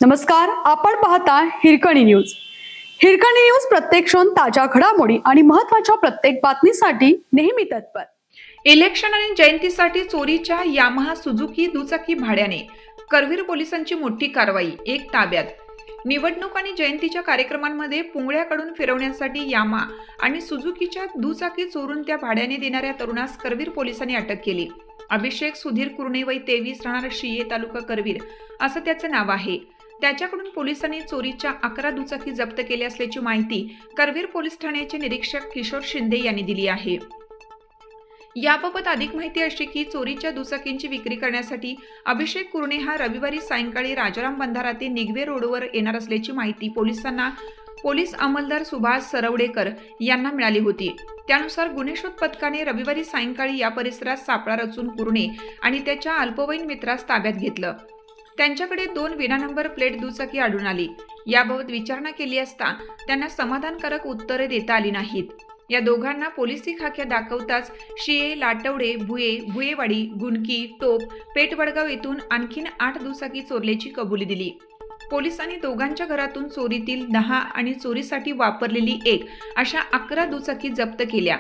नमस्कार, आपण पाहता हिरकणी न्यूज. हिरकणी न्यूज प्रत्येक क्षण ताज्या घडामोडी आणि महत्त्वाच्या प्रत्येक बातमीसाठी नेहमी तत्पर. इलेक्शन आणि जयंतीसाठी चोरीच्या यामाहा सुझुकी दुचाकी भाड्याने करवीर पोलिसांची मोठी कारवाई. एक ताब्यात. निवडणूक आणि जयंतीच्या कार्यक्रमांमध्ये पुंगळ्याकडून फिरवण्यासाठी यामा आणि सुझुकीच्या दुचाकी चोरून त्या भाड्याने देणाऱ्या तरुणास करवीर पोलिसांनी अटक केली. अभिषेक सुधीर कुरणे वय 23, राहणार शिये, तालुका करवीर असं त्याचं नाव आहे. त्याच्याकडून पोलिसांनी चोरीच्या 11 दुचाकी जप्त केल्या असल्याची माहिती करवीर पोलीस ठाण्याचे निरीक्षक किशोर शिंदे यांनी दिली आहे. याबाबत अधिक माहिती अशी की चोरीच्या दुचाकींची विक्री करण्यासाठी अभिषेक कुरणे हा रविवारी सायंकाळी राजाराम बंधारा ते निगवे रोडवर येणार असल्याची माहिती पोलिसांना पोलीस अंमलदार सुभाष सरवडेकर यांना मिळाली होती. त्यानुसार गुन्हे शोध पथकाने रविवारी सायंकाळी या परिसरात सापळा रचून कुरणे आणि त्याच्या अल्पवयीन मित्रास ताब्यात घेतलं. त्यांच्याकडे 2 विना नंबर प्लेट दुचाकी आढळून आली. याबाबत विचारणा केली असता त्यांना समाधानकारक उत्तरे देता आली नाहीत. या दोघांना पोलिसी खाक्या दाखवताच शिये, लाटवडे, भुयेवाडी, गुणकी, टोप, पेठवडगाव येथून आणखीन 8 दुचाकी चोरल्याची कबुली दिली. पोलिसांनी दोघांच्या घरातून चोरीतील 10 आणि चोरीसाठी वापरलेली 1 अशा 11 दुचाकी जप्त केल्या.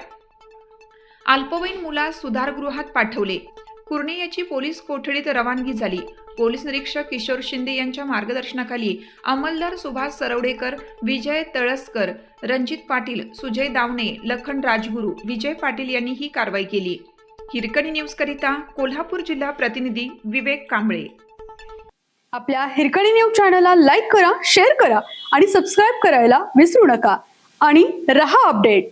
अल्पवयीन मुलास सुधारगृहात पाठवले. कुरणे याची पोलीस कोठडीत रवानगी झाली. पोलीस निरीक्षक किशोर शिंदे यांच्या मार्गदर्शनाखाली अंमलदार सुभाष सरवडेकर, विजय तळसकर, रणजित पाटील, सुजय दावणे, लखन राजगुरू, विजय पाटील यांनी ही कारवाई केली. हिरकणी न्यूज करिता कोल्हापूर जिल्हा प्रतिनिधी विवेक कांबळे. आपल्या हिरकणी न्यूज चॅनलला लाईक करा, शेअर करा आणि सबस्क्राईब करायला विसरू नका. आणि रहा अपडेट.